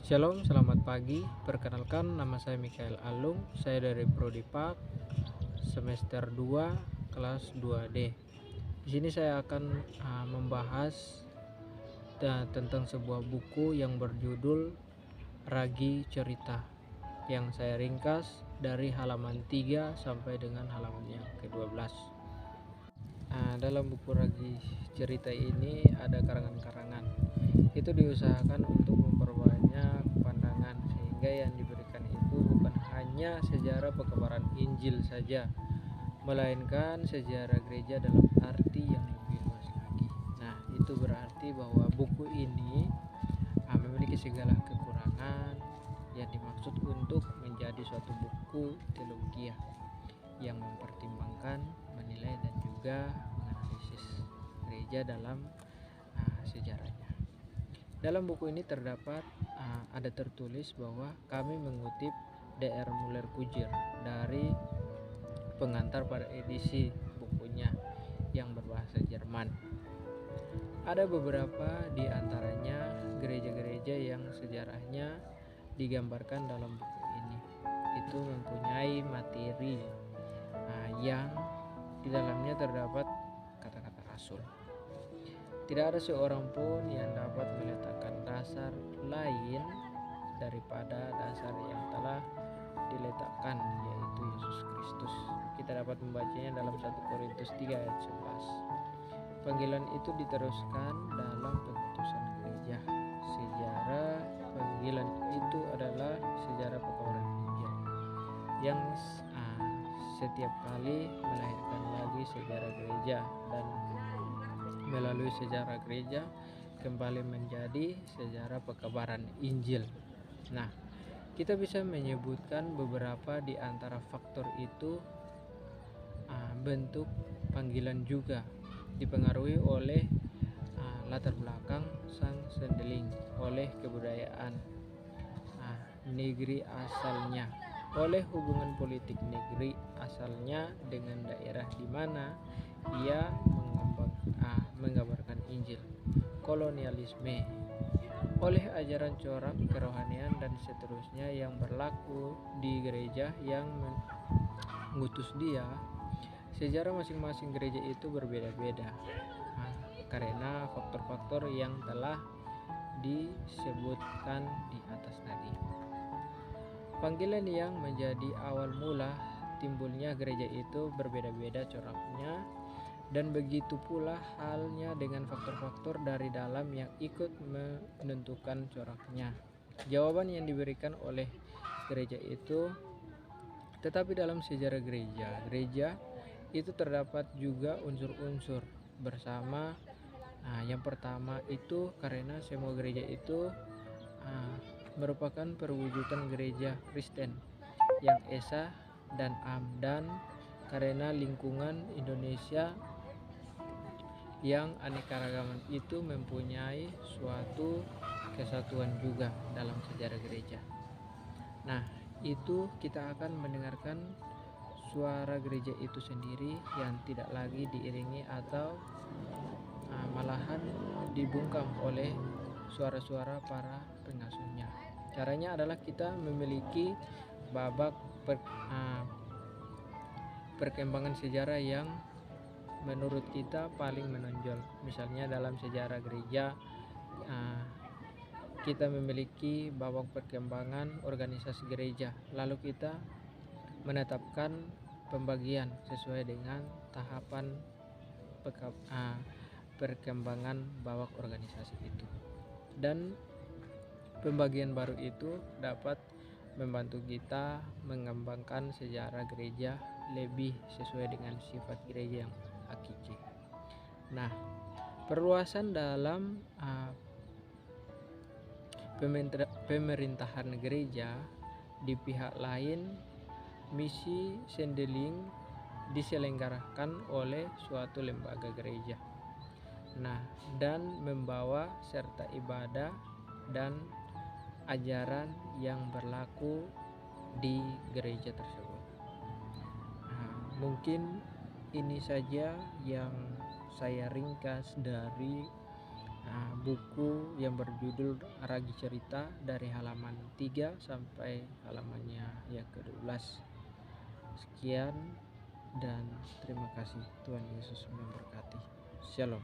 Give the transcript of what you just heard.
Shalom, selamat pagi. Perkenalkan, nama saya Mikael Alung. Saya dari Prodi Pak, semester 2, kelas 2D. Di sini saya akan membahas tentang sebuah buku yang berjudul Ragi Cerita, yang saya ringkas dari halaman 3 sampai dengan halaman yang ke-12. Dalam buku Ragi Cerita ini ada karangan-karangan. Itu diusahakan untuk memperbanyak pandangan, sehingga yang diberikan itu bukan hanya sejarah pekabaran Injil saja, melainkan sejarah gereja dalam arti yang lebih luas lagi. Nah, itu berarti bahwa buku ini memiliki segala kekurangan yang dimaksud untuk menjadi suatu buku teologi yang mempertimbangkan, menilai, dan juga menganalisis gereja dalam sejarahnya. Dalam buku ini terdapat ada tertulis bahwa kami mengutip Dr. Müller-Kujir dari pengantar pada edisi bukunya yang berbahasa Jerman. Ada beberapa di antaranya gereja-gereja yang sejarahnya digambarkan dalam buku ini. Itu mempunyai materi yang di dalamnya terdapat kata-kata rasul. Tidak ada seorang pun yang dapat meletakkan dasar lain daripada dasar yang telah diletakkan, yaitu Yesus Kristus. Kita dapat membacanya dalam 1 Korintus 3 ayat 11. Panggilan itu diteruskan dalam pengutusan gereja. Sejarah panggilan itu adalah sejarah pekabaran Injil yang setiap kali melahirkan lagi sejarah gereja, dan melalui sejarah gereja kembali menjadi sejarah pekabaran Injil. Nah, kita bisa menyebutkan beberapa di antara faktor itu. Bentuk panggilan juga dipengaruhi oleh latar belakang sang sendeling, oleh kebudayaan negeri asalnya, oleh hubungan politik negeri asalnya dengan daerah di mana ia menggambarkan Injil, kolonialisme, oleh ajaran corak kerohanian dan seterusnya yang berlaku di gereja yang mengutus dia. Sejarah masing-masing gereja itu berbeda-beda karena faktor-faktor yang telah disebutkan di atas tadi. Panggilan yang menjadi awal mula timbulnya gereja itu berbeda-beda coraknya, dan begitu pula halnya dengan faktor-faktor dari dalam yang ikut menentukan coraknya. Jawaban yang diberikan oleh gereja itu, tetapi dalam sejarah gereja itu terdapat juga unsur-unsur bersama. Yang pertama itu karena semua gereja itu merupakan perwujudan gereja Kristen yang esa dan am, dan karena lingkungan Indonesia yang anekaragaman itu mempunyai suatu kesatuan juga dalam sejarah gereja. Nah, itu kita akan mendengarkan suara gereja itu sendiri yang tidak lagi diiringi atau malahan dibungkam oleh suara-suara para pengasuhnya. Caranya adalah kita memiliki babak perkembangan sejarah yang menurut kita paling menonjol. Misalnya dalam sejarah gereja kita memiliki babak perkembangan organisasi gereja, lalu kita menetapkan pembagian sesuai dengan tahapan perkembangan babak organisasi itu, dan pembagian baru itu dapat membantu kita mengembangkan sejarah gereja lebih sesuai dengan sifat gereja yang hakiki. Nah, perluasan dalam pemerintahan gereja. Di pihak lain, misi sendeling diselenggarakan oleh suatu lembaga gereja. Dan membawa serta ibadah dan ajaran yang berlaku di gereja tersebut. Mungkin ini saja yang saya ringkas dari buku yang berjudul Ragi Cerita dari halaman 3 sampai halamannya yang ke-12. Sekian dan terima kasih. Tuhan Yesus memberkati. Shalom.